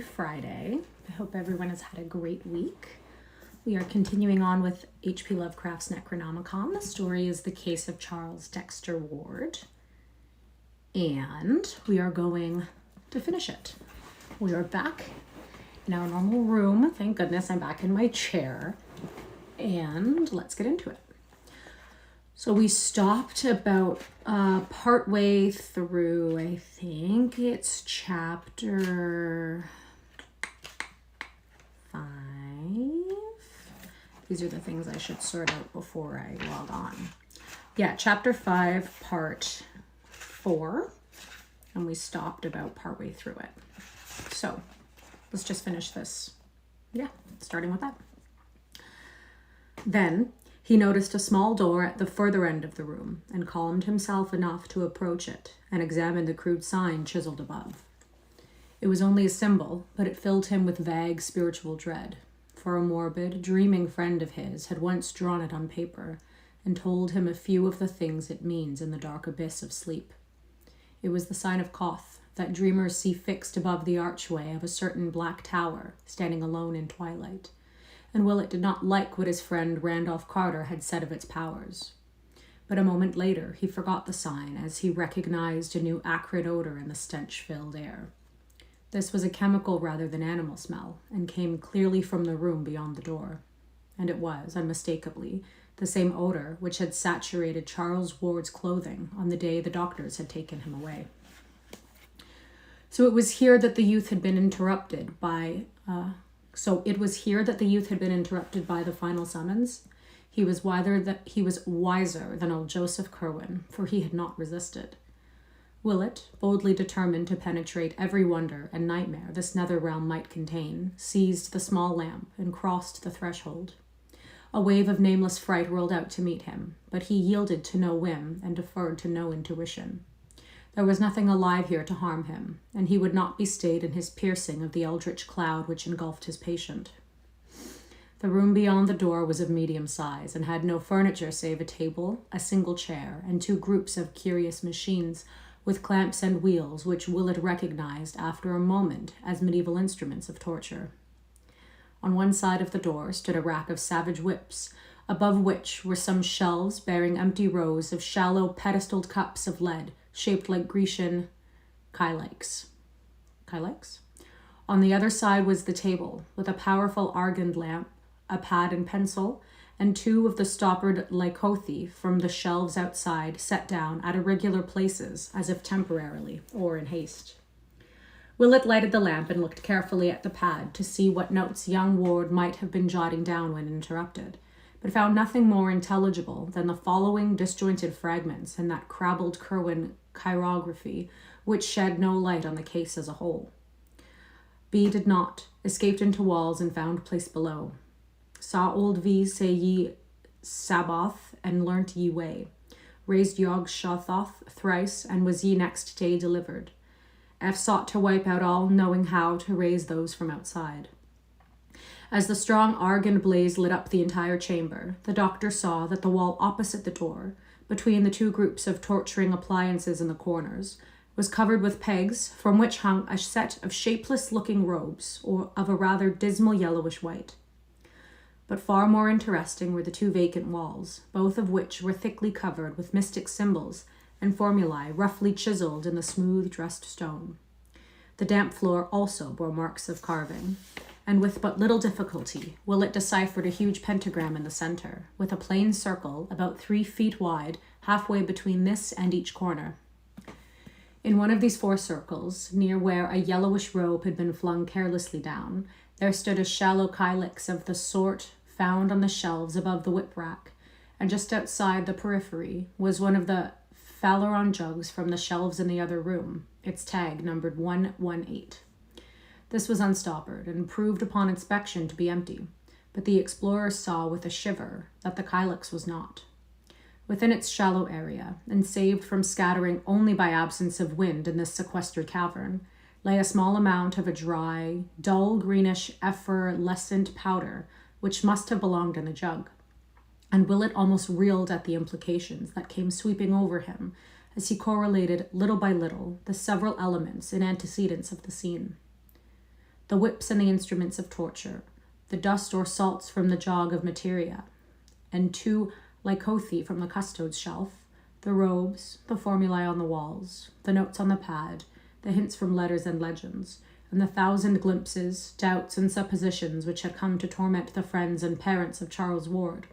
Friday. I hope everyone has had a great week. We are continuing on with H.P. Lovecraft's Necronomicon. The story is The Case of Charles Dexter Ward, and we are going to finish it. We are back in our normal room. Thank goodness I'm back in my chair, and let's get into it. So we stopped about partway through, I think it's chapter 5. These are the things I should sort out before I log on. Yeah, chapter 5, part 4. And we stopped about partway through it. So let's just finish this. Yeah, starting with that. Then he noticed a small door at the further end of the room and calmed himself enough to approach it and examine the crude sign chiseled above. It was only a symbol, but it filled him with vague spiritual dread, for a morbid, dreaming friend of his had once drawn it on paper and told him a few of the things it means in the dark abyss of sleep. It was the sign of Koth that dreamers see fixed above the archway of a certain black tower standing alone in twilight, and Willett did not like what his friend Randolph Carter had said of its powers. But a moment later he forgot the sign as he recognized a new acrid odor in the stench-filled air. This was a chemical rather than animal smell, and came clearly from the room beyond the door. And it was, unmistakably, the same odor which had saturated Charles Ward's clothing on the day the doctors had taken him away. So it was here that the youth had been interrupted by the final summons. He was wiser than old Joseph Curwen, for he had not resisted. Willett, boldly determined to penetrate every wonder and nightmare this nether realm might contain, seized the small lamp and crossed the threshold. A wave of nameless fright rolled out to meet him, but he yielded to no whim and deferred to no intuition. There was nothing alive here to harm him, and he would not be stayed in his piercing of the eldritch cloud which engulfed his patient. The room beyond the door was of medium size and had no furniture save a table, a single chair, and two groups of curious machines with clamps and wheels which Willett recognized after a moment as medieval instruments of torture. On one side of the door stood a rack of savage whips, above which were some shelves bearing empty rows of shallow pedestaled cups of lead shaped like Grecian kylakes. Kylakes? On the other side was the table, with a powerful argand lamp, a pad and pencil, and two of the stoppered lycothi from the shelves outside set down at irregular places, as if temporarily, or in haste. Willett lighted the lamp and looked carefully at the pad to see what notes young Ward might have been jotting down when interrupted, but found nothing more intelligible than the following disjointed fragments in that crabbled Curwen chirography, which shed no light on the case as a whole. B did not, escaped into walls and found place below. Saw old V say ye Sabaoth and learnt ye way. Raised Yog Shothoth thrice and was ye next day delivered. F sought to wipe out all, knowing how to raise those from outside. As the strong argand blaze lit up the entire chamber, the doctor saw that the wall opposite the door, between the two groups of torturing appliances in the corners, was covered with pegs from which hung a set of shapeless-looking robes, or of a rather dismal yellowish white. But far more interesting were the two vacant walls, both of which were thickly covered with mystic symbols and formulae roughly chiseled in the smooth dressed stone. The damp floor also bore marks of carving, and with but little difficulty Willett deciphered a huge pentagram in the center, with a plain circle about 3 feet wide halfway between this and each corner. In one of these 4 circles, near where a yellowish robe had been flung carelessly down, there stood a shallow kylix of the sort found on the shelves above the whip rack, and just outside the periphery was one of the Phaleron jugs from the shelves in the other room, its tag numbered 118. This was unstoppered and proved upon inspection to be empty, but the explorer saw with a shiver that the kylix was not. Within its shallow area, and saved from scattering only by absence of wind in this sequestered cavern, lay a small amount of a dry, dull greenish effervescent powder which must have belonged in the jug, and Willett almost reeled at the implications that came sweeping over him as he correlated little by little the several elements and antecedents of the scene. the whips and the instruments of torture, the dust or salts from the jog of materia, and 2 lycothi from the custode's shelf, the robes, the formulae on the walls, the notes on the pad, the hints from letters and legends, and the 1,000 glimpses, doubts, and suppositions which had come to torment the friends and parents of Charles Ward.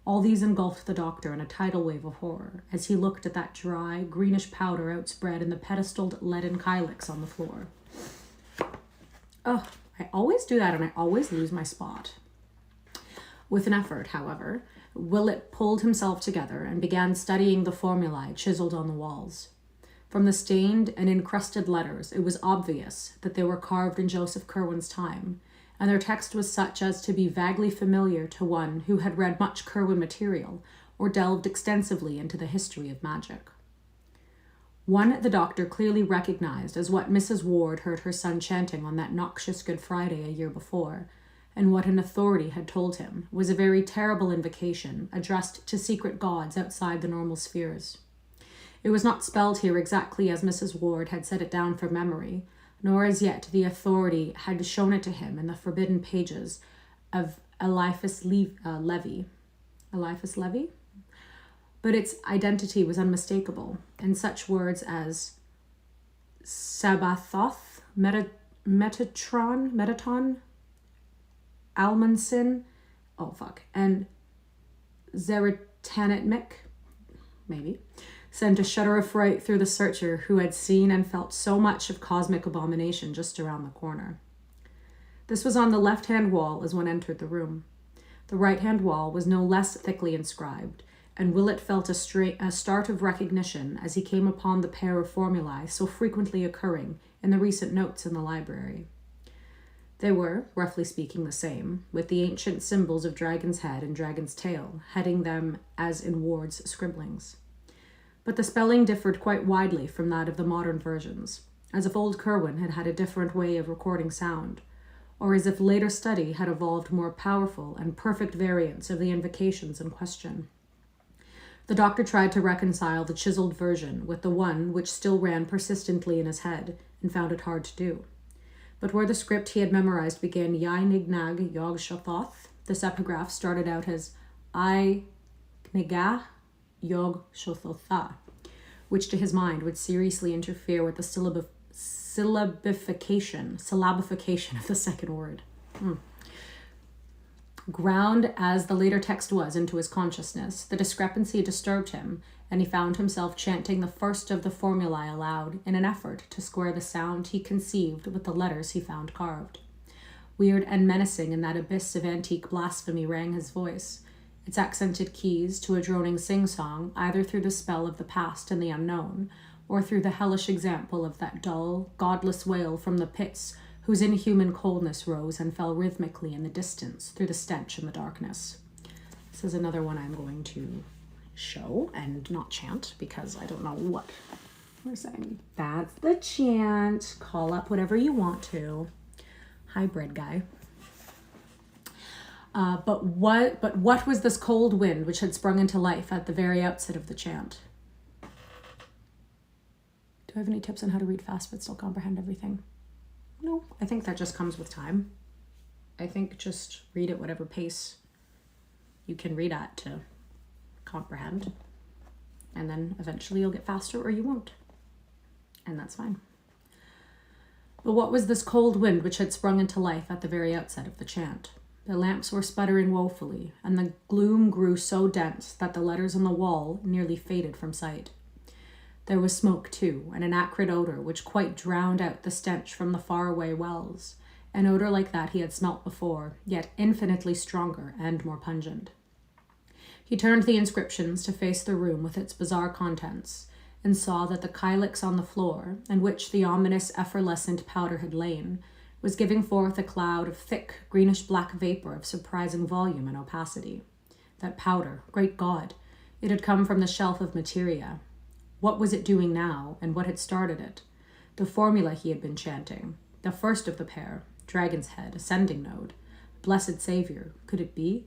All these engulfed the doctor in a tidal wave of horror as he looked at that dry, greenish powder outspread in the pedestaled leaden kylix on the floor. Ugh, I always do that and I always lose my spot. With an effort, however, Willett pulled himself together and began studying the formulae chiseled on the walls. From the stained and encrusted letters, it was obvious that they were carved in Joseph Curwen's time, and their text was such as to be vaguely familiar to one who had read much Curwen material or delved extensively into the history of magic. One the doctor clearly recognized as what Mrs. Ward heard her son chanting on that noxious Good Friday a year before, and what an authority had told him was a very terrible invocation addressed to secret gods outside the normal spheres. It was not spelled here exactly as Mrs. Ward had set it down from memory, nor as yet the authority had shown it to him in the forbidden pages of Eliphas Levi. Eliphas Levi? But its identity was unmistakable, and such words as Sabathoth, Metaton, Almonsin, and Zeratanitmik, maybe, sent a shudder of fright through the searcher who had seen and felt so much of cosmic abomination just around the corner. This was on the left-hand wall as one entered the room. The right-hand wall was no less thickly inscribed, and Willett felt a start of recognition as he came upon the pair of formulae so frequently occurring in the recent notes in the library. They were, roughly speaking, the same, with the ancient symbols of dragon's head and dragon's tail, heading them as in Ward's scribblings. But the spelling differed quite widely from that of the modern versions, as if old Curwen had had a different way of recording sound, or as if later study had evolved more powerful and perfect variants of the invocations in question. The doctor tried to reconcile the chiseled version with the one which still ran persistently in his head, and found it hard to do. But where the script he had memorized began Yai Nignag Yog Shothoth, this epigraph started out as I Knigah Yog Shothotha, which to his mind would seriously interfere with the syllabification of the second word. Ground as the later text was into his consciousness, the discrepancy disturbed him, and he found himself chanting the first of the formulae aloud in an effort to square the sound he conceived with the letters he found carved. Weird and menacing in that abyss of antique blasphemy rang his voice, its accented keys to a droning sing-song, either through the spell of the past and the unknown, or through the hellish example of that dull, godless wail from the pits whose inhuman coldness rose and fell rhythmically in the distance through the stench and the darkness. This is another one I'm going to show and not chant because I don't know what we're saying. That's the chant. Call up whatever you want to. Hi, bread guy. But what was this cold wind which had sprung into life at the very outset of the chant? Do I have any tips on how to read fast but still comprehend everything? No, I think that just comes with time. I think just read at whatever pace you can read at to comprehend. And then eventually you'll get faster or you won't. And that's fine. But what was this cold wind which had sprung into life at the very outset of the chant? The lamps were sputtering woefully, and the gloom grew so dense that the letters on the wall nearly faded from sight. There was smoke, too, and an acrid odor which quite drowned out the stench from the faraway wells, an odor like that he had smelt before, yet infinitely stronger and more pungent. He turned the inscriptions to face the room with its bizarre contents, and saw that the kylix on the floor, in which the ominous effervescent powder had lain, was giving forth a cloud of thick, greenish-black vapor of surprising volume and opacity. That powder, great God! It had come from the shelf of materia. What was it doing now, and what had started it? The formula he had been chanting, the first of the pair, dragon's head, ascending node. Blessed Savior, could it be?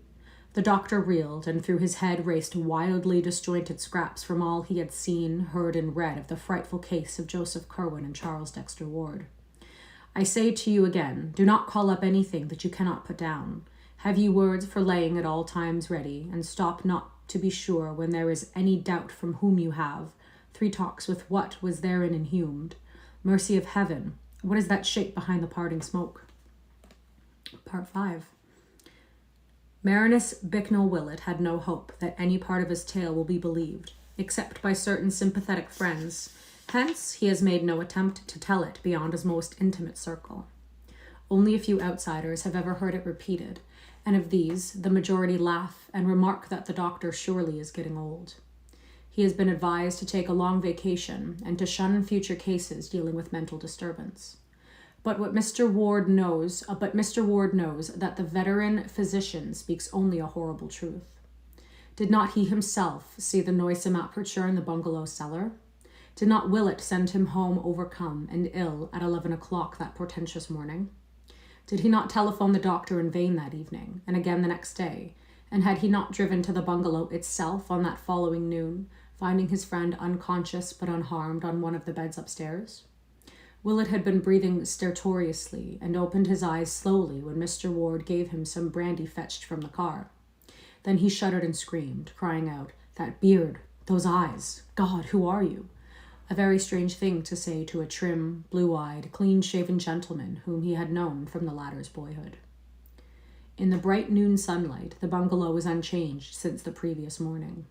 The doctor reeled, and through his head raced wildly disjointed scraps from all he had seen, heard, and read of the frightful case of Joseph Curwen and Charles Dexter Ward. I say to you again, do not call up anything that you cannot put down. Have ye words for laying at all times ready, and stop not to be sure when there is any doubt from whom you have. 3 talks with what was therein inhumed. Mercy of heaven, what is that shape behind the parting smoke? Part 5. Marinus Bicknell Willett had no hope that any part of his tale will be believed, except by certain sympathetic friends. Hence, he has made no attempt to tell it beyond his most intimate circle. Only a few outsiders have ever heard it repeated, and of these, the majority laugh and remark that the doctor surely is getting old. He has been advised to take a long vacation and to shun future cases dealing with mental disturbance. But Mr. Ward knows that the veteran physician speaks only a horrible truth. Did not he himself see the noisome aperture in the bungalow cellar? Did not Willett send him home overcome and ill at 11 o'clock that portentous morning? Did he not telephone the doctor in vain that evening, and again the next day? And had he not driven to the bungalow itself on that following noon, finding his friend unconscious but unharmed on one of the beds upstairs? Willett had been breathing stertorously and opened his eyes slowly when Mr. Ward gave him some brandy fetched from the car. Then he shuddered and screamed, crying out, "That beard! Those eyes! God, who are you?" A very strange thing to say to a trim, blue-eyed, clean-shaven gentleman whom he had known from the latter's boyhood. In the bright noon sunlight, the bungalow was unchanged since the previous morning.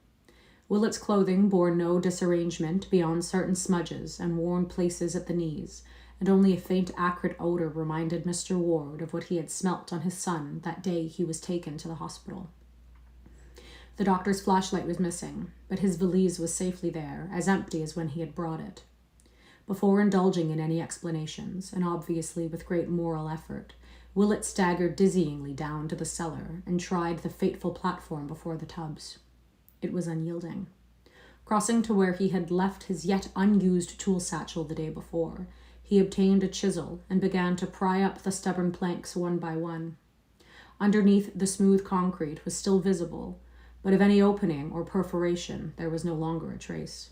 Willett's clothing bore no disarrangement beyond certain smudges and worn places at the knees, and only a faint acrid odor reminded Mr. Ward of what he had smelt on his son that day he was taken to the hospital. The doctor's flashlight was missing, but his valise was safely there, as empty as when he had brought it. Before indulging in any explanations, and obviously with great moral effort, Willett staggered dizzyingly down to the cellar and tried the fateful platform before the tubs. It was unyielding. Crossing to where he had left his yet unused tool satchel the day before, he obtained a chisel and began to pry up the stubborn planks one by one. Underneath the smooth concrete was still visible, but of any opening or perforation there was no longer a trace.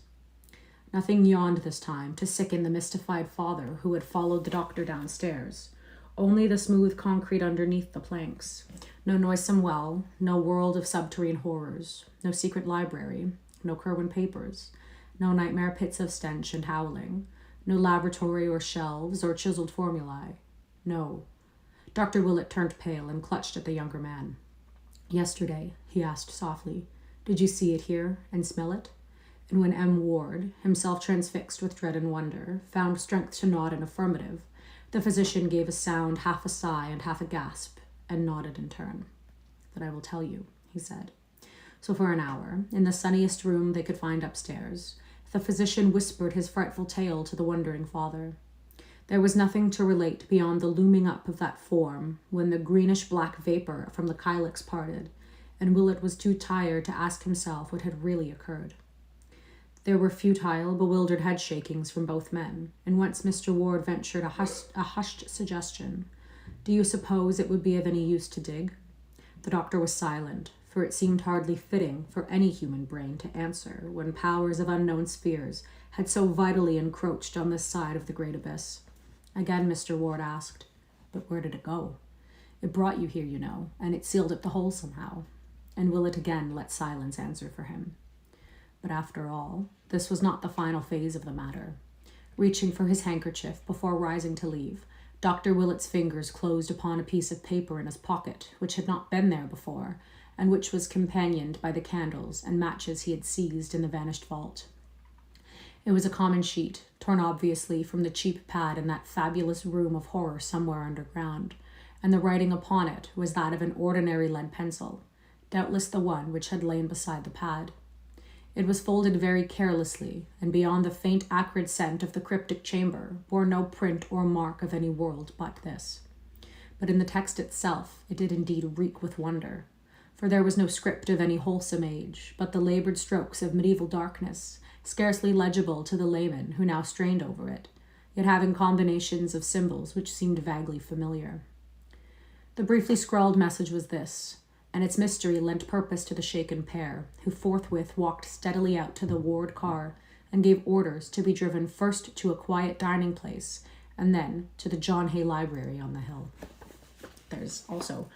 Nothing yawned this time to sicken the mystified father who had followed the doctor downstairs. Only the smooth concrete underneath the planks. No noisome well, no world of subterranean horrors, no secret library, no Kerwin papers, no nightmare pits of stench and howling, no laboratory or shelves or chiseled formulae. No. Dr. Willett turned pale and clutched at the younger man. "Yesterday," he asked softly, "did you see it here and smell it?" And when M. Ward, himself transfixed with dread and wonder, found strength to nod in affirmative, the physician gave a sound, half a sigh and half a gasp, and nodded in turn. "That I will tell you," he said. So for an hour, in the sunniest room they could find upstairs, the physician whispered his frightful tale to the wondering father. There was nothing to relate beyond the looming up of that form when the greenish-black vapor from the kylix parted, and Willett was too tired to ask himself what had really occurred. There were futile, bewildered head-shakings from both men, and once Mr. Ward ventured a hushed suggestion. "Do you suppose it would be of any use to dig?" The doctor was silent, for it seemed hardly fitting for any human brain to answer when powers of unknown spheres had so vitally encroached on this side of the great abyss. Again Mr. Ward asked, "But where did it go? It brought you here, you know, and it sealed up the hole somehow." And Willett again let silence answer for him. But after all, this was not the final phase of the matter. Reaching for his handkerchief before rising to leave, Dr. Willett's fingers closed upon a piece of paper in his pocket, which had not been there before, and which was companioned by the candles and matches he had seized in the vanished vault. It was a common sheet, torn obviously from the cheap pad in that fabulous room of horror somewhere underground, and the writing upon it was that of an ordinary lead pencil, doubtless the one which had lain beside the pad. It was folded very carelessly, and beyond the faint acrid scent of the cryptic chamber, bore no print or mark of any world but this. But in the text itself, it did indeed reek with wonder, for there was no script of any wholesome age, but the labored strokes of medieval darkness, scarcely legible to the layman who now strained over it, yet having combinations of symbols which seemed vaguely familiar. The briefly scrawled message was this, and its mystery lent purpose to the shaken pair, who forthwith walked steadily out to the Ward car and gave orders to be driven first to a quiet dining place and then to the John Hay Library on the hill. There's also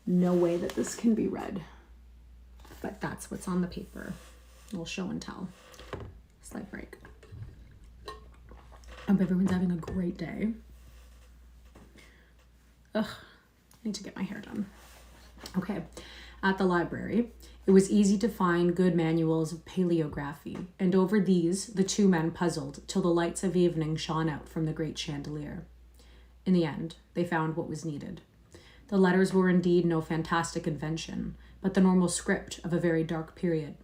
no way that this can be read, but that's what's on the paper. We'll show and tell. Slight break. I hope everyone's having a great day. Ugh, I need to get my hair done. Okay, at the library, it was easy to find good manuals of paleography, and over these the two men puzzled till the lights of evening shone out from the great chandelier. In the end, they found what was needed. The letters were indeed no fantastic invention, but the normal script of a very dark period.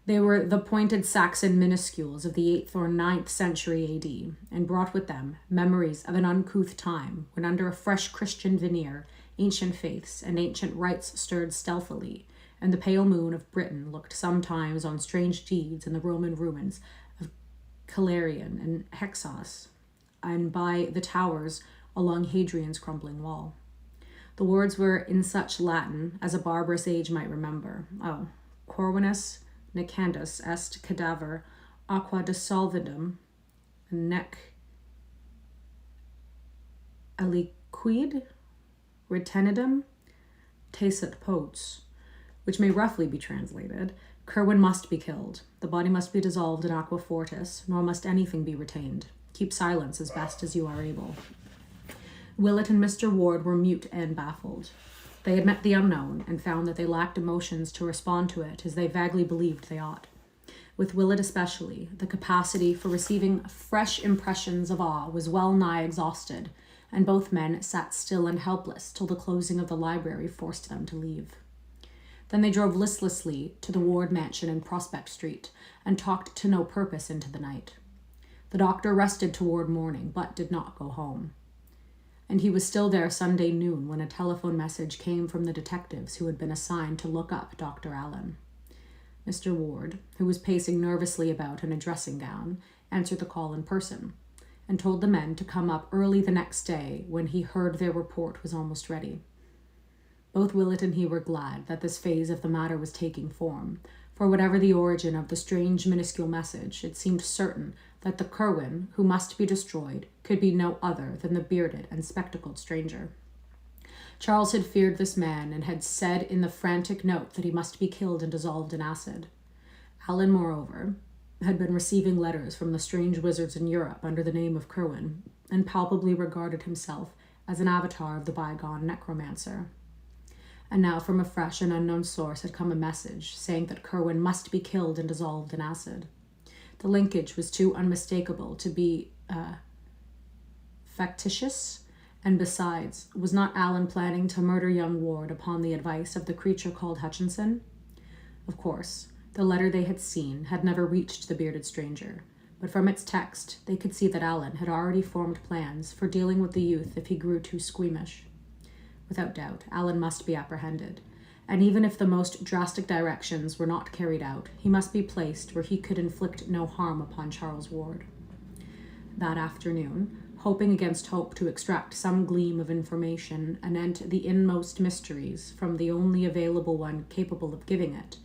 They were the pointed Saxon minuscules of the 8th or 9th century AD, and brought with them memories of an uncouth time when under a fresh Christian veneer, ancient faiths and ancient rites stirred stealthily, and the pale moon of Britain looked sometimes on strange deeds in the Roman ruins of Calarian and Hexos, and by the towers along Hadrian's crumbling wall. The words were in such Latin as a barbarous age might remember. Oh, Corvinus necandus est cadaver aqua dissolvidum nec aliquid retenidum tacit potes, which may roughly be translated, Curwen must be killed, the body must be dissolved in aqua fortis, nor must anything be retained. Keep silence as best as you are able. Willett and Mr. Ward were mute and baffled. They had met the unknown and found that they lacked emotions to respond to it as they vaguely believed they ought. With Willett especially, the capacity for receiving fresh impressions of awe was well nigh exhausted, and both men sat still and helpless till the closing of the library forced them to leave. Then they drove listlessly to the Ward mansion in Prospect Street and talked to no purpose into the night. The doctor rested toward morning, but did not go home. And he was still there Sunday noon when a telephone message came from the detectives who had been assigned to look up Dr. Allen. Mr. Ward, who was pacing nervously about in a dressing gown, answered the call in person, and told the men to come up early the next day when he heard their report was almost ready. Both Willett and he were glad that this phase of the matter was taking form, for whatever the origin of the strange minuscule message, it seemed certain that the Curwen, who must be destroyed, could be no other than the bearded and spectacled stranger. Charles had feared this man and had said in the frantic note that he must be killed and dissolved in acid. Allen, moreover, had been receiving letters from the strange wizards in Europe under the name of Curwen, and palpably regarded himself as an avatar of the bygone necromancer. And now from a fresh and unknown source had come a message saying that Curwen must be killed and dissolved in acid. The linkage was too unmistakable to be factitious, and besides, was not Allen planning to murder young Ward upon the advice of the creature called Hutchinson? Of course, the letter they had seen had never reached the bearded stranger, but from its text they could see that Allen had already formed plans for dealing with the youth if he grew too squeamish. Without doubt, Allen must be apprehended, and even if the most drastic directions were not carried out, he must be placed where he could inflict no harm upon Charles Ward. That afternoon, hoping against hope to extract some gleam of information anent the inmost mysteries from the only available one capable of giving it,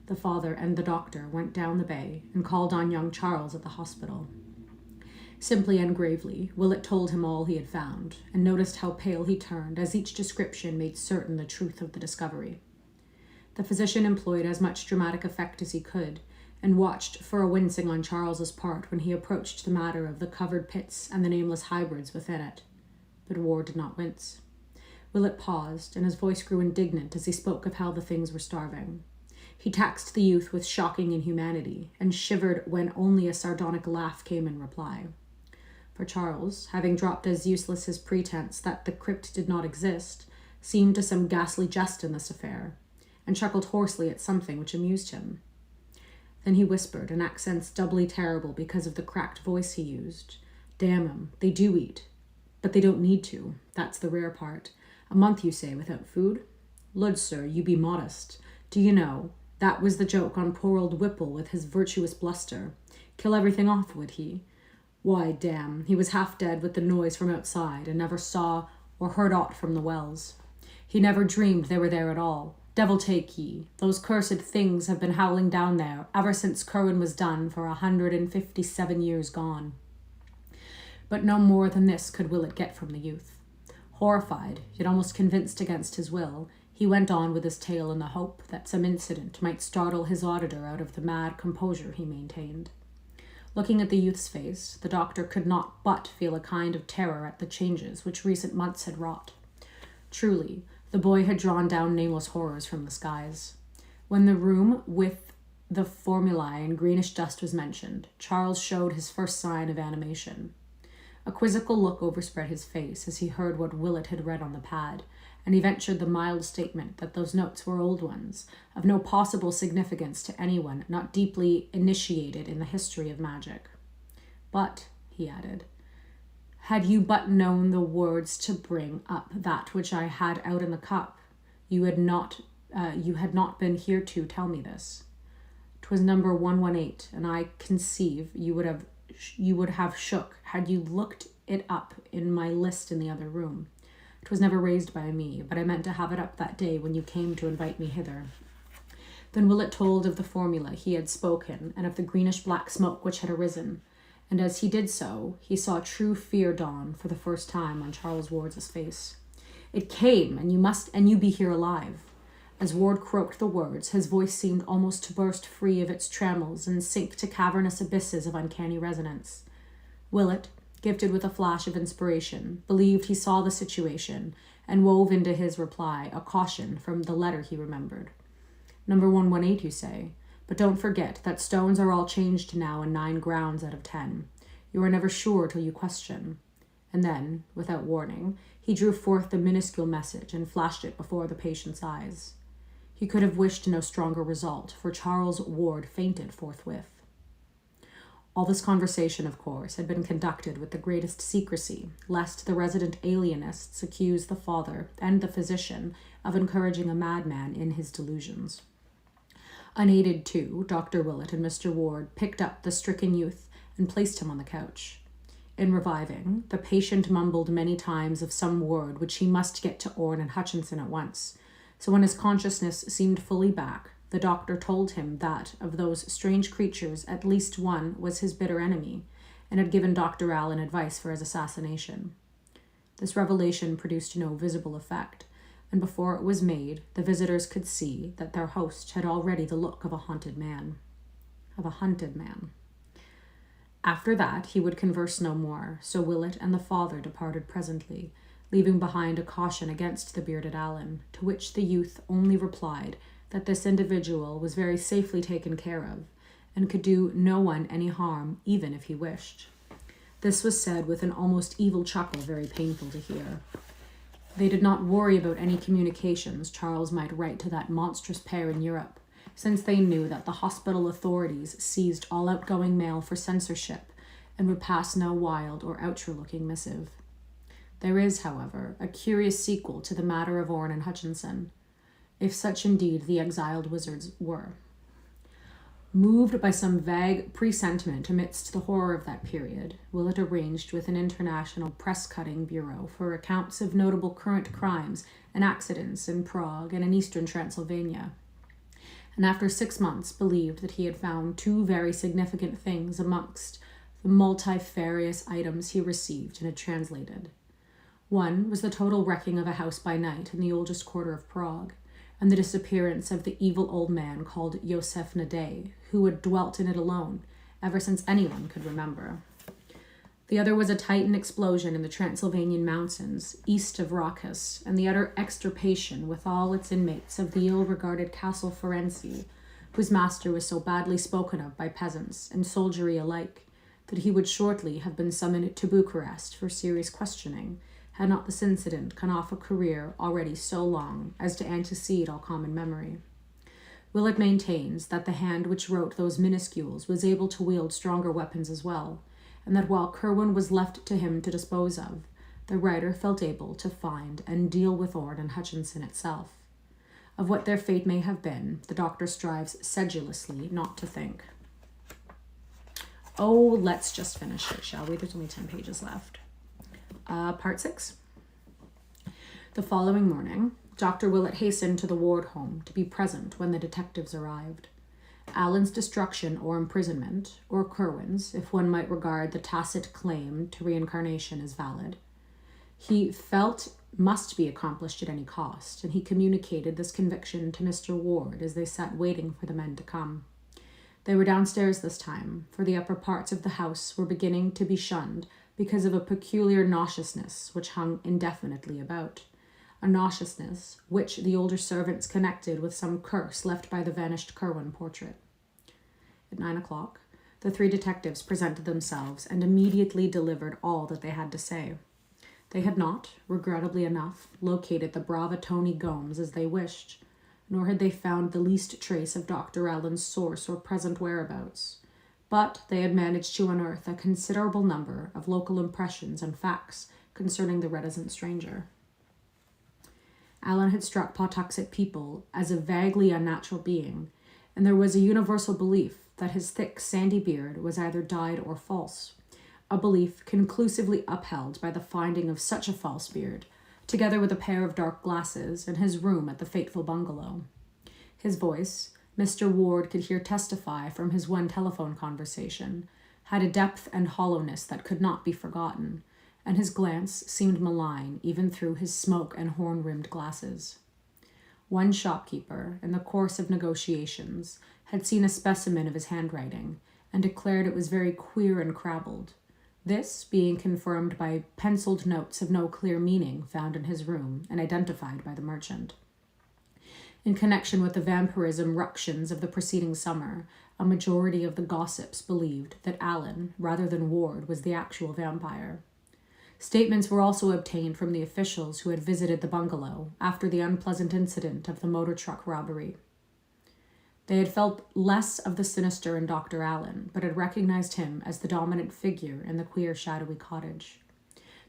the father and the doctor went down the bay and called on young Charles at the hospital. Simply and gravely, Willett told him all he had found, and noticed how pale he turned as each description made certain the truth of the discovery. The physician employed as much dramatic effect as he could, and watched for a wincing on Charles's part when he approached the matter of the covered pits and the nameless hybrids within it. But Ward did not wince. Willett paused, and his voice grew indignant as he spoke of how the things were starving. He taxed the youth with shocking inhumanity, and shivered when only a sardonic laugh came in reply. For Charles, having dropped as useless his pretense that the crypt did not exist, seemed to some ghastly jest in this affair, and chuckled hoarsely at something which amused him. Then he whispered, in accents doubly terrible because of the cracked voice he used, "Damn 'em, they do eat, but they don't need to. That's the rare part. A month, you say, without food? Lud, sir, you be modest. Do you know, that was the joke on poor old Whipple with his virtuous bluster. Kill everything off, would he? Why, damn, he was half dead with the noise from outside, and never saw or heard aught from the wells. He never dreamed they were there at all. Devil take ye, those cursed things have been howling down there ever since Curwen was done for 157 years gone. But no more than this could Willett get from the youth. Horrified, yet almost convinced against his will, he went on with his tale in the hope that some incident might startle his auditor out of the mad composure he maintained. Looking at the youth's face, the doctor could not but feel a kind of terror at the changes which recent months had wrought. Truly, the boy had drawn down nameless horrors from the skies. When the room with the formulae and greenish dust was mentioned, Charles showed his first sign of animation. A quizzical look overspread his face as he heard what Willett had read on the pad, and he ventured the mild statement that those notes were old ones, of no possible significance to anyone not deeply initiated in the history of magic. But, he added, had you but known the words to bring up that which I had out in the cup, you had not been here to tell me this. 'Twas number 118, and I conceive you would have shook had you looked it up in my list in the other room. 'Twas never raised by me, but I meant to have it up that day when you came to invite me hither. Then Willett told of the formula he had spoken, and of the greenish-black smoke which had arisen, and as he did so, he saw true fear dawn for the first time on Charles Ward's face. It came, and you be here alive. As Ward croaked the words, his voice seemed almost to burst free of its trammels and sink to cavernous abysses of uncanny resonance. Willett, gifted with a flash of inspiration, believed he saw the situation, and wove into his reply a caution from the letter he remembered. Number 118, you say, but don't forget that stones are all changed now in 9 grounds out of 10. You are never sure till you question. And then, without warning, he drew forth the minuscule message and flashed it before the patient's eyes. He could have wished no stronger result, for Charles Ward fainted forthwith. All this conversation, of course, had been conducted with the greatest secrecy, lest the resident alienists accuse the father and the physician of encouraging a madman in his delusions. Unaided, too, Dr. Willett and Mr. Ward picked up the stricken youth and placed him on the couch. In reviving, the patient mumbled many times of some word which he must get to Orne and Hutchinson at once, so when his consciousness seemed fully back, the doctor told him that, of those strange creatures, at least one was his bitter enemy, and had given Dr. Allen advice for his assassination. This revelation produced no visible effect, and before it was made, the visitors could see that their host had already the look of a hunted man. After that, he would converse no more, so Willett and the father departed presently, leaving behind a caution against the bearded Allen, to which the youth only replied that this individual was very safely taken care of, and could do no one any harm, even if he wished. This was said with an almost evil chuckle very painful to hear. They did not worry about any communications Charles might write to that monstrous pair in Europe, since they knew that the hospital authorities seized all outgoing mail for censorship and would pass no wild or outre-looking missive. There is, however, a curious sequel to the matter of Orne and Hutchinson, if such indeed the exiled wizards were. Moved by some vague presentiment amidst the horror of that period, Willett arranged with an international press-cutting bureau for accounts of notable current crimes and accidents in Prague and in eastern Transylvania, and after 6 months believed that he had found 2 very significant things amongst the multifarious items he received and had translated. One was the total wrecking of a house by night in the oldest quarter of Prague, and the disappearance of the evil old man called Josef Naday, who had dwelt in it alone, ever since anyone could remember. The other was a Titan explosion in the Transylvanian mountains, east of Raucus, and the utter extirpation with all its inmates of the ill-regarded Castle Ferenczi, whose master was so badly spoken of by peasants and soldiery alike that he would shortly have been summoned to Bucharest for serious questioning, had not this incident cut off a career already so long as to antecede all common memory. Willett maintains that the hand which wrote those minuscules was able to wield stronger weapons as well, and that while Curwen was left to him to dispose of, the writer felt able to find and deal with Orne and Hutchinson itself. Of what their fate may have been, the doctor strives sedulously not to think. Oh, let's just finish it, shall we? There's only 10 pages left. Part 6. The following morning, Dr. Willett hastened to the ward home to be present when the detectives arrived. Allen's destruction or imprisonment, or Curwen's, if one might regard the tacit claim to reincarnation as valid, he felt must be accomplished at any cost, and he communicated this conviction to Mr. Ward as they sat waiting for the men to come. They were downstairs this time, for the upper parts of the house were beginning to be shunned because of a peculiar nauseousness which hung indefinitely about, a nauseousness which the older servants connected with some curse left by the vanished Curwen portrait. At 9 o'clock, the three detectives presented themselves and immediately delivered all that they had to say. They had not, regrettably enough, located the brava Tony Gomes as they wished, nor had they found the least trace of Dr. Allen's source or present whereabouts, but they had managed to unearth a considerable number of local impressions and facts concerning the reticent stranger. Allen had struck Pawtuxet people as a vaguely unnatural being, and there was a universal belief that his thick, sandy beard was either dyed or false, a belief conclusively upheld by the finding of such a false beard, together with a pair of dark glasses, in his room at the fateful bungalow. His voice, Mr. Ward could hear testify from his one telephone conversation, had a depth and hollowness that could not be forgotten, and his glance seemed malign even through his smoke and horn-rimmed glasses. One shopkeeper, in the course of negotiations, had seen a specimen of his handwriting, and declared it was very queer and crabbled, this being confirmed by penciled notes of no clear meaning found in his room and identified by the merchant. In connection with the vampirism ructions of the preceding summer, a majority of the gossips believed that Allen, rather than Ward, was the actual vampire. Statements were also obtained from the officials who had visited the bungalow after the unpleasant incident of the motor truck robbery. They had felt less of the sinister in Dr. Allen, but had recognized him as the dominant figure in the queer, shadowy cottage.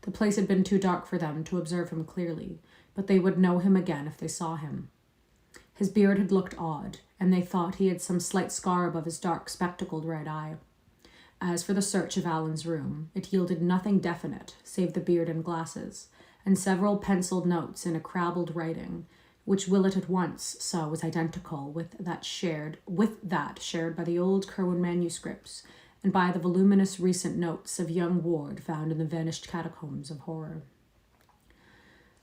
The place had been too dark for them to observe him clearly, but they would know him again if they saw him. His beard had looked odd, and they thought he had some slight scar above his dark, spectacled right eye. As for the search of Allen's room, it yielded nothing definite save the beard and glasses, and several penciled notes in a crabbled writing, which Willett at once saw was identical with that shared by the old Curwen manuscripts and by the voluminous recent notes of young Ward found in the vanished catacombs of horror.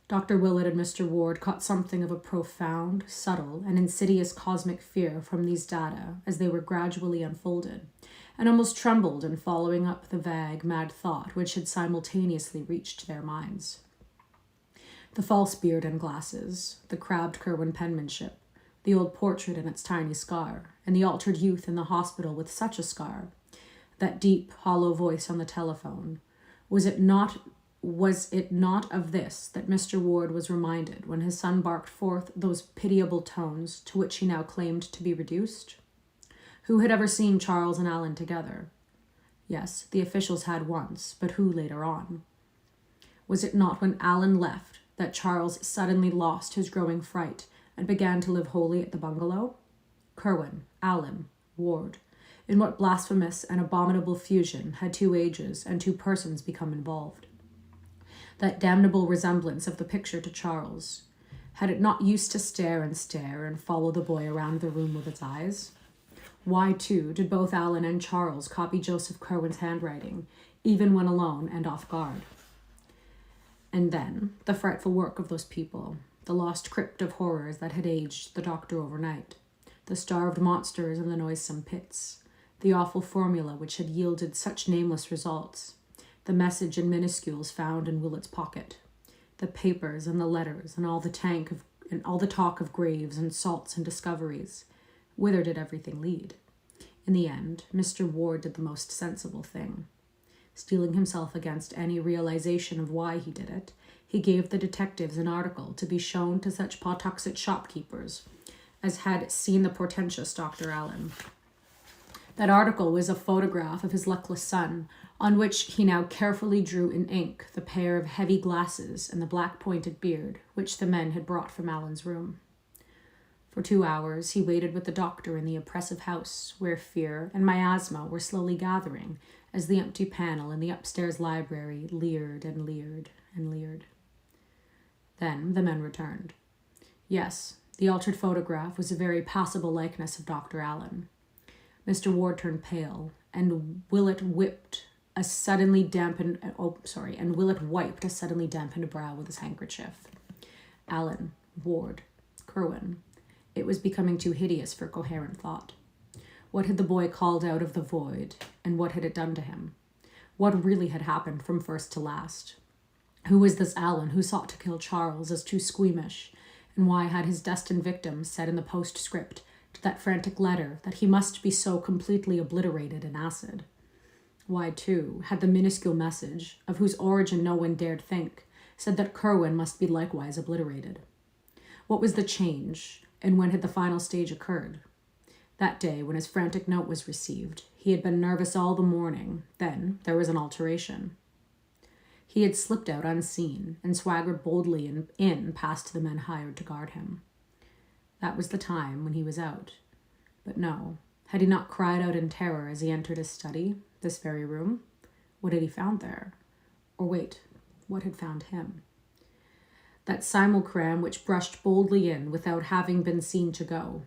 Dr. Willett and Mr. Ward caught something of a profound, subtle, and insidious cosmic fear from these data as they were gradually unfolded, and almost trembled in following up the vague, mad thought which had simultaneously reached their minds. The false beard and glasses, the crabbed Curwen penmanship, the old portrait and its tiny scar, and the altered youth in the hospital with such a scar, that deep, hollow voice on the telephone. Was it not of this that Mr. Ward was reminded when his son barked forth those pitiable tones to which he now claimed to be reduced? Who had ever seen Charles and Allen together? Yes, the officials had once, but who later on? Was it not when Allen left that Charles suddenly lost his growing fright and began to live wholly at the bungalow? Curwen, Allen, Ward. In what blasphemous and abominable fusion had two ages and two persons become involved? That damnable resemblance of the picture to Charles. Had it not used to stare and follow the boy around the room with its eyes? Why, too, did both Allen and Charles copy Joseph Curwen's handwriting, even when alone and off guard? And then, the frightful work of those people, the lost crypt of horrors that had aged the doctor overnight, the starved monsters in the noisome pits, the awful formula which had yielded such nameless results, the message in minuscules found in Willett's pocket, the papers and the letters and all the talk of graves and salts and discoveries. Whither did everything lead? In the end, Mr. Ward did the most sensible thing. Steeling himself against any realization of why he did it, he gave the detectives an article to be shown to such Pawtuxet shopkeepers as had seen the portentous Dr. Allen. That article was a photograph of his luckless son, on which he now carefully drew in ink the pair of heavy glasses and the black pointed beard which the men had brought from Allen's room. For 2 hours he waited with the doctor in the oppressive house, where fear and miasma were slowly gathering as the empty panel in the upstairs library leered and leered and leered. Then the men returned. Yes, the altered photograph was a very passable likeness of Dr. Allen. Mr. Ward turned pale, and Willett wiped a suddenly dampened brow with his handkerchief. Allen, Ward, Kerwin. It was becoming too hideous for coherent thought. What had the boy called out of the void, and what had it done to him? What really had happened from first to last? Who was this Allen who sought to kill Charles as too squeamish, and why had his destined victim said in the postscript to that frantic letter that he must be so completely obliterated in acid? Why, too, had the minuscule message, of whose origin no one dared think, said that Kerwin must be likewise obliterated? What was the change, and when had the final stage occurred? That day, when his frantic note was received, he had been nervous all the morning. Then there was an alteration. He had slipped out unseen and swaggered boldly in past the men hired to guard him. That was the time when he was out. But no, had he not cried out in terror as he entered his study, this very room? What had he found there? Or wait, what had found him? That simulacrum which brushed boldly in without having been seen to go.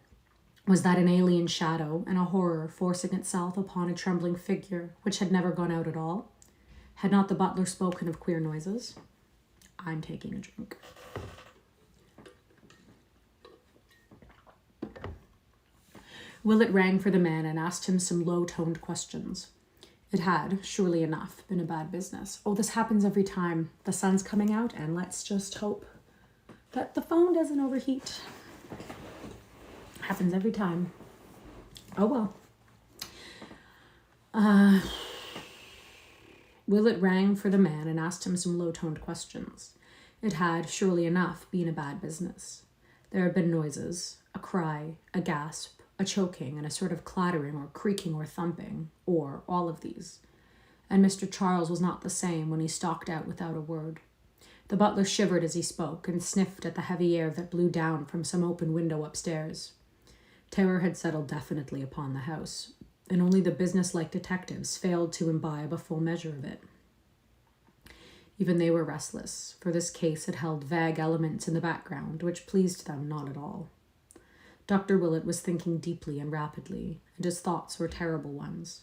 Was that an alien shadow and a horror forcing itself upon a trembling figure which had never gone out at all? Had not the butler spoken of queer noises? I'm taking a drink. Willett rang for the man and asked him some low-toned questions. It had, surely enough, been a bad business. Oh, this happens every time the sun's coming out, and let's just hope that the phone doesn't overheat. Happens every time. Oh well. Willett rang for the man and asked him some low-toned questions. It had, surely enough, been a bad business. There had been noises, a cry, a gasp, a choking, and a sort of clattering or creaking or thumping, or all of these. And Mr. Charles was not the same when he stalked out without a word. The butler shivered as he spoke and sniffed at the heavy air that blew down from some open window upstairs. Terror had settled definitely upon the house, and only the business-like detectives failed to imbibe a full measure of it. Even they were restless, for this case had held vague elements in the background which pleased them not at all. Dr. Willett was thinking deeply and rapidly, and his thoughts were terrible ones.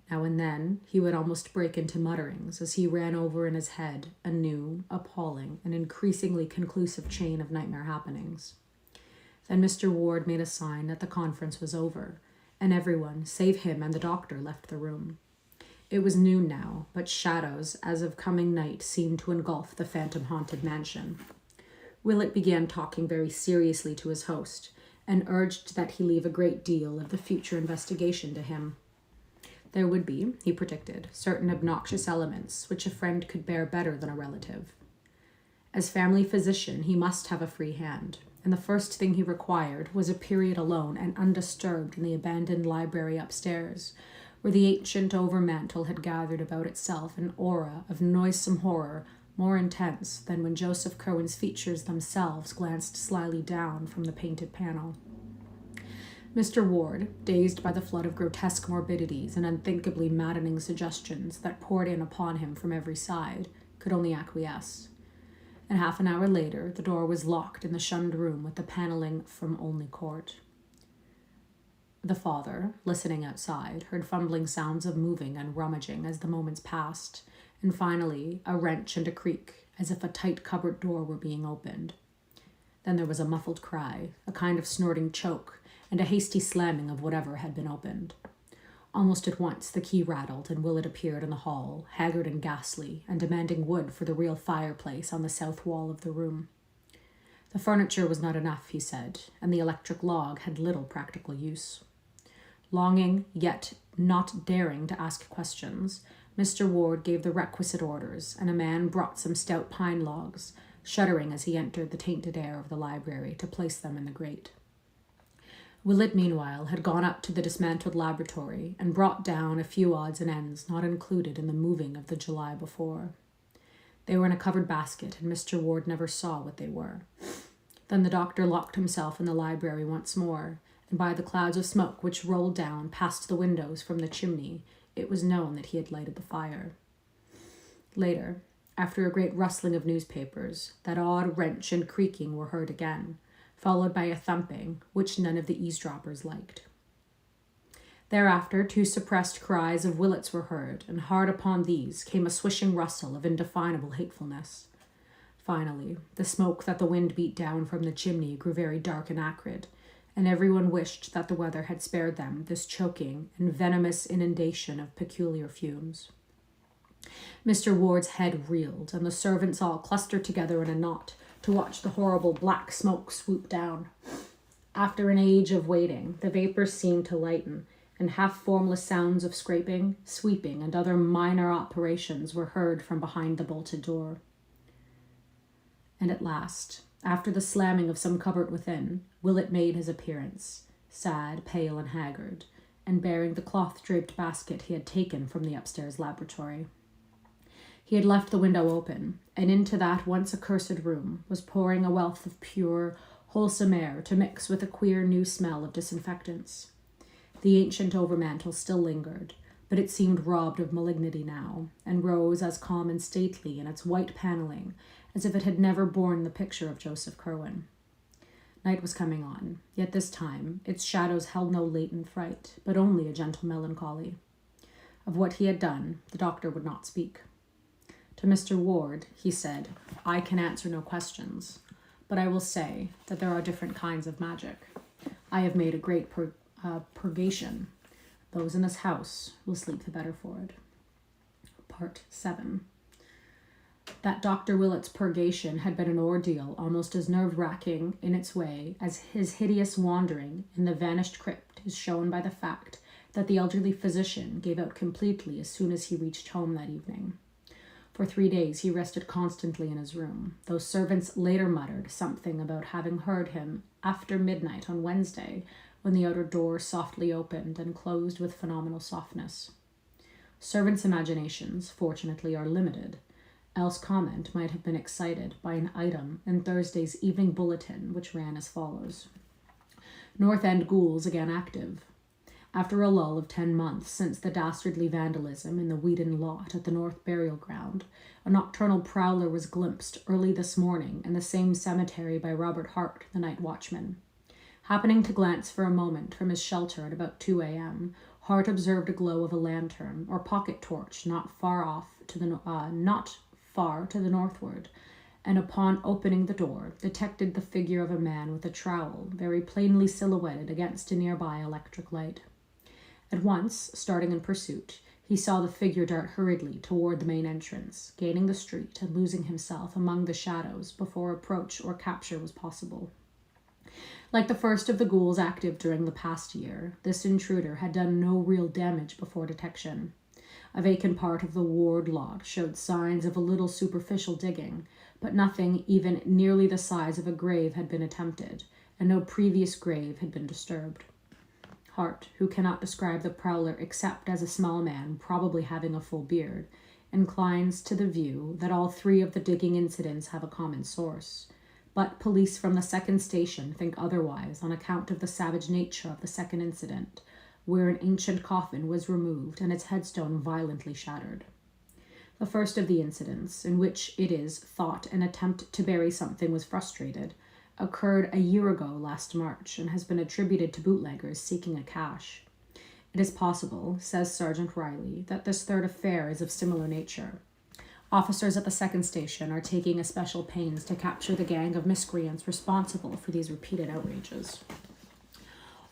Now and then he would almost break into mutterings as he ran over in his head a new, appalling, and increasingly conclusive chain of nightmare happenings. Then Mr. Ward made a sign that the conference was over, and everyone, save him and the doctor, left the room. It was noon now, but shadows, as of coming night, seemed to engulf the phantom-haunted mansion. Willett began talking very seriously to his host, and urged that he leave a great deal of the future investigation to him. There would be, he predicted, certain obnoxious elements which a friend could bear better than a relative. As family physician, he must have a free hand, and the first thing he required was a period alone and undisturbed in the abandoned library upstairs, where the ancient overmantel had gathered about itself an aura of noisome horror more intense than when Joseph Kerwin's features themselves glanced slyly down from the painted panel. Mr. Ward, dazed by the flood of grotesque morbidities and unthinkably maddening suggestions that poured in upon him from every side, could only acquiesce. And half an hour later, the door was locked in the shunned room with the paneling from Olney Court. The father, listening outside, heard fumbling sounds of moving and rummaging as the moments passed, and finally a wrench and a creak, as if a tight cupboard door were being opened. Then there was a muffled cry, a kind of snorting choke, and a hasty slamming of whatever had been opened. Almost at once the key rattled, and Willett appeared in the hall, haggard and ghastly, and demanding wood for the real fireplace on the south wall of the room. The furniture was not enough, he said, and the electric log had little practical use. Longing, yet not daring to ask questions, Mr. Ward gave the requisite orders, and a man brought some stout pine logs, shuddering as he entered the tainted air of the library, to place them in the grate. Willett, meanwhile, had gone up to the dismantled laboratory and brought down a few odds and ends not included in the moving of the July before. They were in a covered basket, and Mr. Ward never saw what they were. Then the doctor locked himself in the library once more, and by the clouds of smoke which rolled down past the windows from the chimney, it was known that he had lighted the fire. Later, after a great rustling of newspapers, that odd wrench and creaking were heard again, followed by a thumping which none of the eavesdroppers liked. Thereafter, two suppressed cries of Willets were heard, and hard upon these came a swishing rustle of indefinable hatefulness. Finally, the smoke that the wind beat down from the chimney grew very dark and acrid, and everyone wished that the weather had spared them this choking and venomous inundation of peculiar fumes. Mr. Ward's head reeled, and the servants all clustered together in a knot to watch the horrible black smoke swoop down. After an age of waiting, the vapors seemed to lighten, and half-formless sounds of scraping, sweeping, and other minor operations were heard from behind the bolted door. And at last, after the slamming of some cupboard within, Willett made his appearance, sad, pale, and haggard, and bearing the cloth-draped basket he had taken from the upstairs laboratory. He had left the window open, and into that once accursed room was pouring a wealth of pure, wholesome air to mix with a queer new smell of disinfectants. The ancient overmantel still lingered, but it seemed robbed of malignity now, and rose as calm and stately in its white panelling as if it had never borne the picture of Joseph Curwen. Night was coming on, yet this time its shadows held no latent fright, but only a gentle melancholy. Of what he had done, the doctor would not speak. To Mr. Ward, he said, "I can answer no questions, but I will say that there are different kinds of magic. I have made a great purgation. Those in this house will sleep the better for it." Part 7. That Dr. Willett's purgation had been an ordeal almost as nerve-wracking in its way as his hideous wandering in the vanished crypt is shown by the fact that the elderly physician gave out completely as soon as he reached home that evening. For 3 days he rested constantly in his room, though servants later muttered something about having heard him after midnight on Wednesday, when the outer door softly opened and closed with phenomenal softness. Servants' imaginations, fortunately, are limited, else comment might have been excited by an item in Thursday's evening bulletin which ran as follows: North End ghouls again active. After a lull of 10 months since the dastardly vandalism in the Whedon lot at the North Burial Ground, a nocturnal prowler was glimpsed early this morning in the same cemetery by Robert Hart, the night watchman. Happening to glance for a moment from his shelter at about 2 a.m., Hart observed a glow of a lantern or pocket torch not far to the northward, and upon opening the door, detected the figure of a man with a trowel, very plainly silhouetted against a nearby electric light. At once, starting in pursuit, he saw the figure dart hurriedly toward the main entrance, gaining the street and losing himself among the shadows before approach or capture was possible. Like the first of the ghouls active during the past year, this intruder had done no real damage before detection. A vacant part of the Ward lot showed signs of a little superficial digging, but nothing even nearly the size of a grave had been attempted, and no previous grave had been disturbed. Hart, who cannot describe the prowler except as a small man, probably having a full beard, inclines to the view that all 3 of the digging incidents have a common source. But police from the second station think otherwise on account of the savage nature of the second incident, where an ancient coffin was removed and its headstone violently shattered. The first of the incidents, in which it is thought an attempt to bury something was frustrated, occurred a year ago last March and has been attributed to bootleggers seeking a cache. It is possible, says Sergeant Riley, that this third affair is of similar nature. Officers at the second station are taking especial pains to capture the gang of miscreants responsible for these repeated outrages.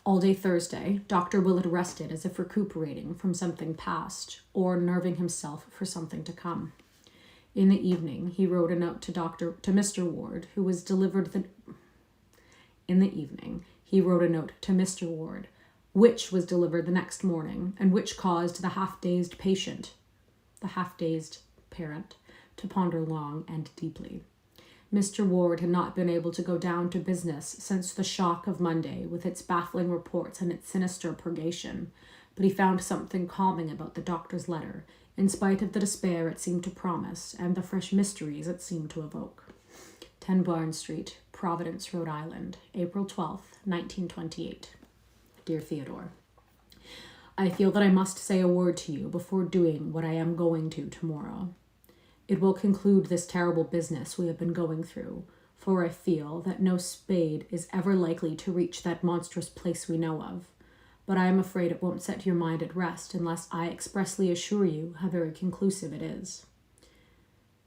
All day Thursday, Dr. Willett rested as if recuperating from something past or nerving himself for something to come. In the evening, he wrote a note to Mr. Ward, which was delivered the next morning, and which caused the half-dazed parent, to ponder long and deeply. Mr. Ward had not been able to go down to business since the shock of Monday, with its baffling reports and its sinister purgation, but he found something calming about the doctor's letter, in spite of the despair it seemed to promise and the fresh mysteries it seemed to evoke. 10 Barnes Street, Providence, Rhode Island, April 12th, 1928. Dear Theodore, I feel that I must say a word to you before doing what I am going to tomorrow. It will conclude this terrible business we have been going through, for I feel that no spade is ever likely to reach that monstrous place we know of, but I am afraid it won't set your mind at rest unless I expressly assure you how very conclusive it is.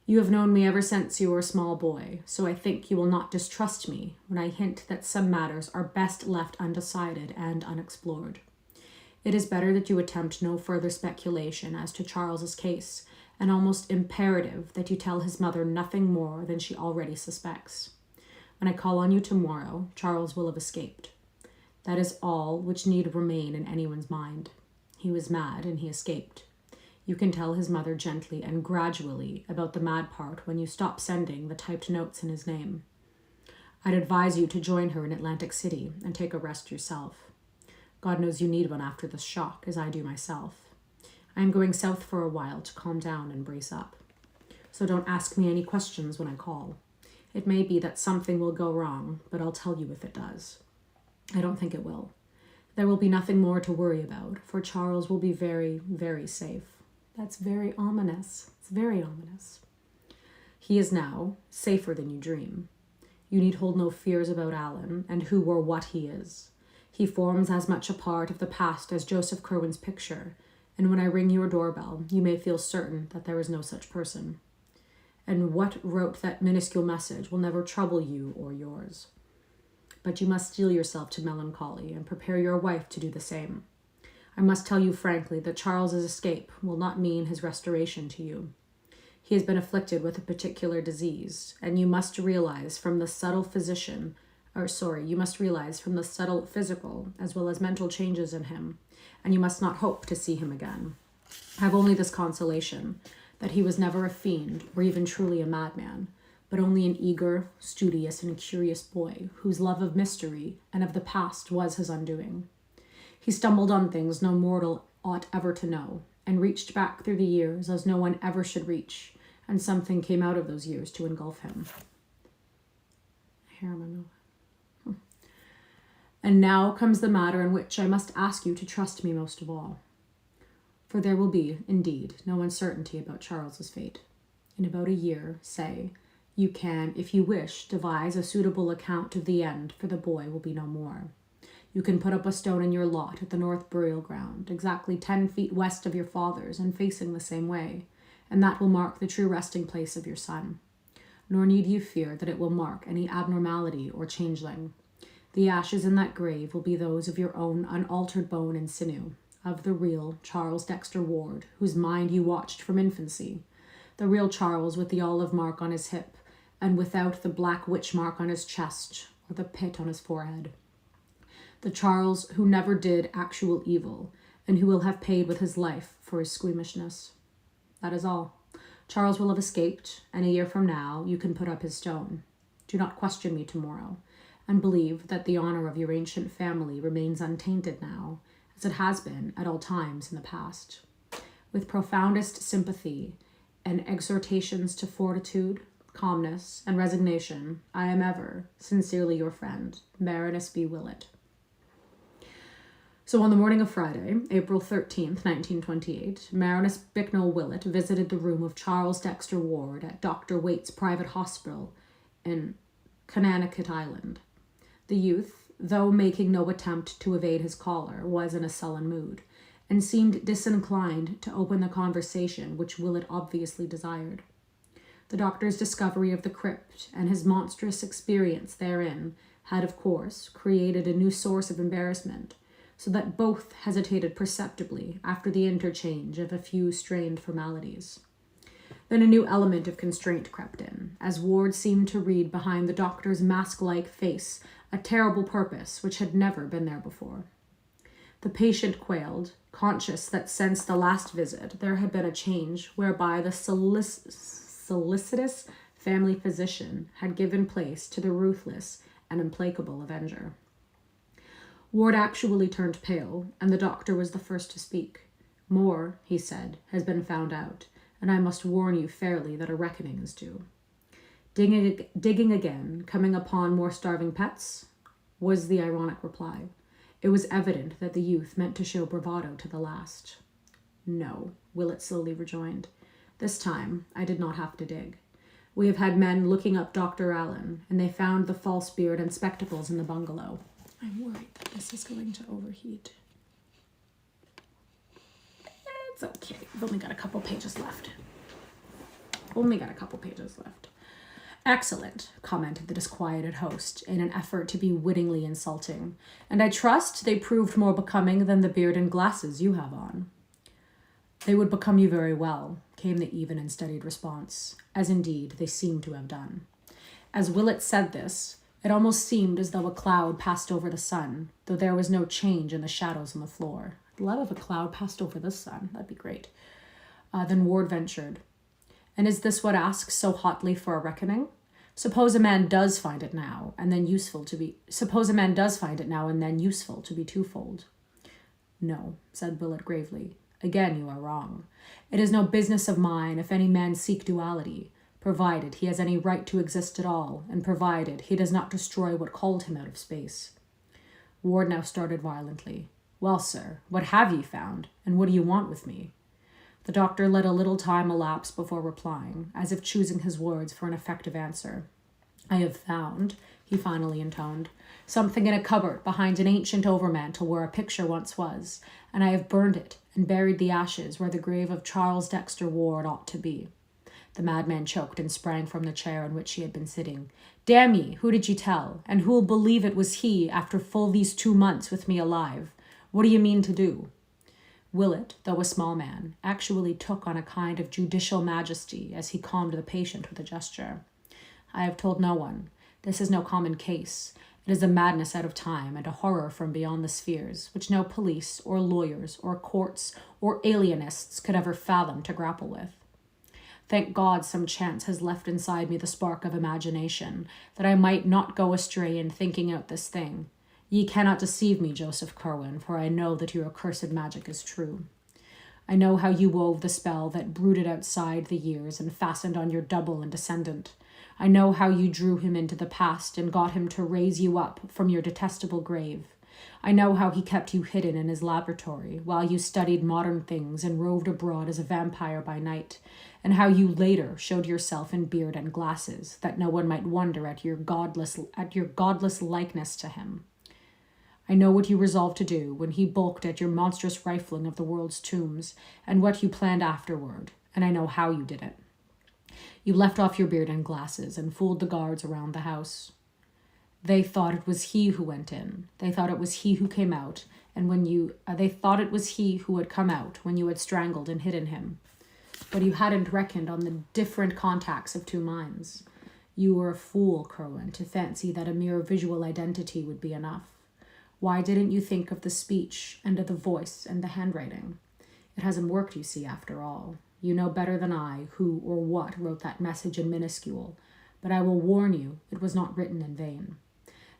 You have known me ever since you were a small boy, so I think you will not distrust me when I hint that some matters are best left undecided and unexplored. It is better that you attempt no further speculation as to Charles's case, and almost imperative that you tell his mother nothing more than she already suspects. When I call on you tomorrow, Charles will have escaped. That is all which need remain in anyone's mind. He was mad, and he escaped. You can tell his mother gently and gradually about the mad part when you stop sending the typed notes in his name. I'd advise you to join her in Atlantic City and take a rest yourself. God knows you need one after this shock, as I do myself. I am going south for a while to calm down and brace up. So don't ask me any questions when I call. It may be that something will go wrong, but I'll tell you if it does. I don't think it will. There will be nothing more to worry about, for Charles will be very, very safe. That's very ominous. It's very ominous. He is now safer than you dream. You need hold no fears about Alan and who or what he is. He forms as much a part of the past as Joseph Curwen's picture, and when I ring your doorbell, you may feel certain that there is no such person. And what wrote that minuscule message will never trouble you or yours. But you must steel yourself to melancholy and prepare your wife to do the same. I must tell you frankly that Charles's escape will not mean his restoration to you. He has been afflicted with a particular disease, and you must realize from the subtle physical as well as mental changes in him, and you must not hope to see him again. Have only this consolation, that he was never a fiend or even truly a madman, but only an eager, studious, and curious boy whose love of mystery and of the past was his undoing. He stumbled on things no mortal ought ever to know, and reached back through the years as no one ever should reach, and something came out of those years to engulf him. Hair on my mouth. And now comes the matter in which I must ask you to trust me most of all. For there will be, indeed, no uncertainty about Charles's fate. In about a year, say, you can, if you wish, devise a suitable account of the end, for the boy will be no more. You can put up a stone in your lot at the North Burial Ground, exactly 10 feet west of your father's and facing the same way, and that will mark the true resting place of your son. Nor need you fear that it will mark any abnormality or changeling. The ashes in that grave will be those of your own unaltered bone and sinew, of the real Charles Dexter Ward, whose mind you watched from infancy, the real Charles with the olive mark on his hip, and without the black witch mark on his chest or the pit on his forehead. The Charles who never did actual evil, and who will have paid with his life for his squeamishness. That is all. Charles will have escaped, and a year from now you can put up his stone. Do not question me tomorrow, and believe that the honor of your ancient family remains untainted now, as it has been at all times in the past. With profoundest sympathy and exhortations to fortitude, calmness, and resignation, I am ever, sincerely your friend, Baroness B. Willett. So on the morning of Friday, April 13th, 1928, Baroness Bicknell Willett visited the room of Charles Dexter Ward at Dr. Waite's private hospital in Conanicut Island. The youth, though making no attempt to evade his caller, was in a sullen mood, and seemed disinclined to open the conversation which Willett obviously desired. The doctor's discovery of the crypt and his monstrous experience therein had, of course, created a new source of embarrassment, so that both hesitated perceptibly after the interchange of a few strained formalities. Then a new element of constraint crept in, as Ward seemed to read behind the doctor's mask-like face a terrible purpose which had never been there before. The patient quailed, conscious that since the last visit there had been a change whereby the solicitous family physician had given place to the ruthless and implacable avenger. Ward actually turned pale, and the doctor was the first to speak. More, he said, has been found out, and I must warn you fairly that a reckoning is due. Digging again, coming upon more starving pets, was the ironic reply. It was evident that the youth meant to show bravado to the last. No, Willett slowly rejoined. This time, I did not have to dig. We have had men looking up Dr. Allen, and they found the false beard and spectacles in the bungalow. I'm worried that this is going to overheat. It's okay. We've only got a couple pages left. Excellent, commented the disquieted host in an effort to be wittingly insulting. And I trust they proved more becoming than the beard and glasses you have on. They would become you very well, came the even and studied response, as indeed they seemed to have done. As Willett said this, it almost seemed as though a cloud passed over the sun, though there was no change in the shadows on the floor. I'd love if a cloud passed over the sun. That'd be great. Then Ward ventured. And is this what asks so hotly for a reckoning? Suppose a man does find it now, and then useful to be twofold. No, said Willett gravely. Again you are wrong. It is no business of mine if any man seek duality, provided he has any right to exist at all, and provided he does not destroy what called him out of space. Ward now started violently. Well, sir, what have ye found, and what do you want with me? The doctor let a little time elapse before replying, as if choosing his words for an effective answer. I have found, he finally intoned, something in a cupboard behind an ancient overmantel where a picture once was, and I have burned it and buried the ashes where the grave of Charles Dexter Ward ought to be. The madman choked and sprang from the chair in which he had been sitting. Damn ye, who did ye tell? And who'll believe it was he after full these 2 months with me alive? What do you mean to do? Willett, though a small man, actually took on a kind of judicial majesty as he calmed the patient with a gesture. I have told no one. This is no common case. It is a madness out of time and a horror from beyond the spheres, which no police or lawyers or courts or alienists could ever fathom to grapple with. Thank God some chance has left inside me the spark of imagination, that I might not go astray in thinking out this thing. Ye cannot deceive me, Joseph Curwen, for I know that your accursed magic is true. I know how you wove the spell that brooded outside the years and fastened on your double and descendant. I know how you drew him into the past and got him to raise you up from your detestable grave. I know how he kept you hidden in his laboratory while you studied modern things and roved abroad as a vampire by night, and how you later showed yourself in beard and glasses, that no one might wonder at your godless likeness to him. I know what you resolved to do when he balked at your monstrous rifling of the world's tombs, and what you planned afterward, and I know how you did it. You left off your beard and glasses and fooled the guards around the house. They thought it was he who went in. They thought it was he who came out, and they thought it was he who had come out when you had strangled and hidden him. But you hadn't reckoned on the different contacts of 2 minds. You were a fool, Curwen, to fancy that a mere visual identity would be enough. Why didn't you think of the speech and of the voice and the handwriting? It hasn't worked, you see, after all. You know better than I who or what wrote that message in minuscule, but I will warn you it was not written in vain.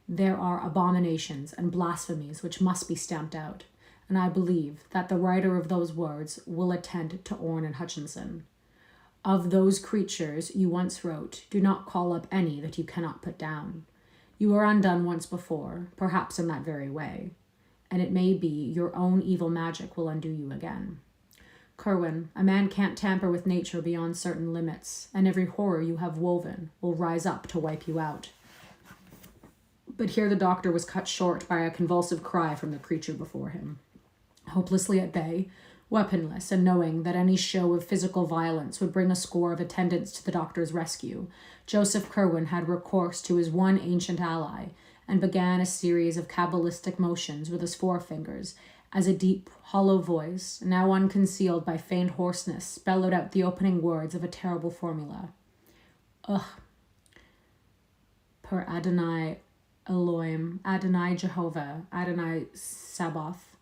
There are abominations and blasphemies which must be stamped out, and I believe that the writer of those words will attend to Orne and Hutchinson. Of those creatures you once wrote, do not call up any that you cannot put down. You were undone once before, perhaps in that very way, and it may be your own evil magic will undo you again. Curwen, a man can't tamper with nature beyond certain limits, and every horror you have woven will rise up to wipe you out. But here the doctor was cut short by a convulsive cry from the creature before him. Hopelessly at bay, weaponless, and knowing that any show of physical violence would bring a score of attendants to the doctor's rescue, Joseph Curwen had recourse to his one ancient ally and began a series of cabalistic motions with his forefingers as a deep, hollow voice, now unconcealed by faint hoarseness, bellowed out the opening words of a terrible formula. Ugh. Per Adonai Elohim, Adonai Jehovah, Adonai Sabaoth,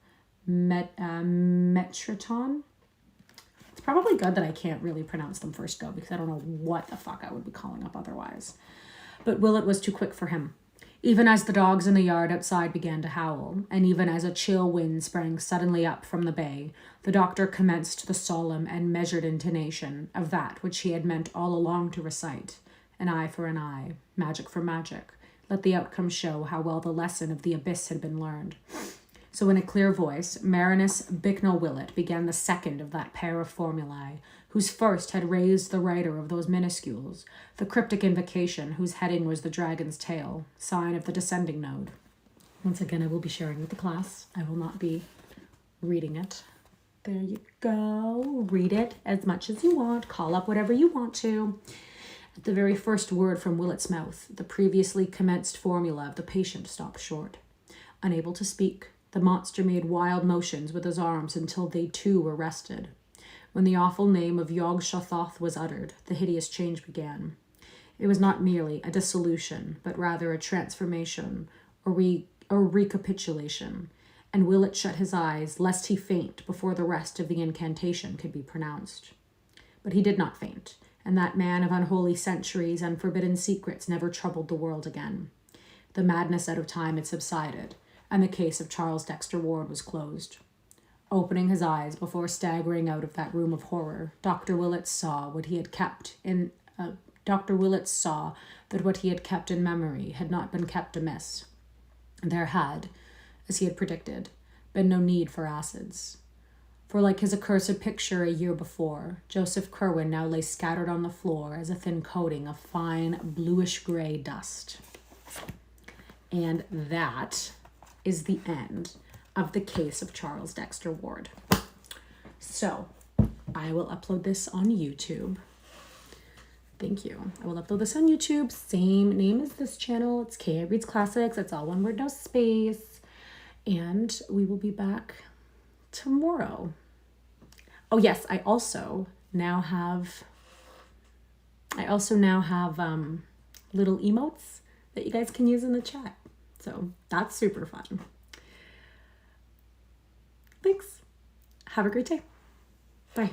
Metraton. It's probably good that I can't really pronounce them first go, because I don't know what the fuck I would be calling up otherwise. But Willett was too quick for him. Even as the dogs in the yard outside began to howl, and even as a chill wind sprang suddenly up from the bay, the doctor commenced the solemn and measured intonation of that which he had meant all along to recite. An eye for an eye, magic for magic. Let the outcome show how well the lesson of the abyss had been learned. So in a clear voice, Marinus Bicknell Willett began the second of that pair of formulae, whose first had raised the writer of those minuscules, the cryptic invocation whose heading was the dragon's tail, sign of the descending node. Once again, I will be sharing with the class. I will not be reading it. There you go. Read it as much as you want. Call up whatever you want to. At the very first word from Willett's mouth, the previously commenced formula of the patient stopped short. Unable to speak, the monster made wild motions with his arms until they too were rested. When the awful name of Yog-Sothoth was uttered, the hideous change began. It was not merely a dissolution, but rather a transformation or recapitulation, and Willett shut his eyes, lest he faint before the rest of the incantation could be pronounced. But he did not faint, and that man of unholy centuries and forbidden secrets never troubled the world again. The madness out of time had subsided, and the case of Charles Dexter Ward was closed. Opening his eyes before staggering out of that room of horror, Dr. Willett saw that what he had kept in memory had not been kept amiss. There had, as he had predicted, been no need for acids. For like his accursed picture a year before, Joseph Curwen now lay scattered on the floor as a thin coating of fine bluish-gray dust. And that is the end of the case of Charles Dexter Ward. So, I will upload this on YouTube. Thank you. I will upload this on YouTube. Same name as this channel. It's K.I. Reads Classics. It's all one word, no space. And we will be back tomorrow. Oh yes, I also now have little emotes that you guys can use in the chat. So that's super fun. Thanks. Have a great day. Bye.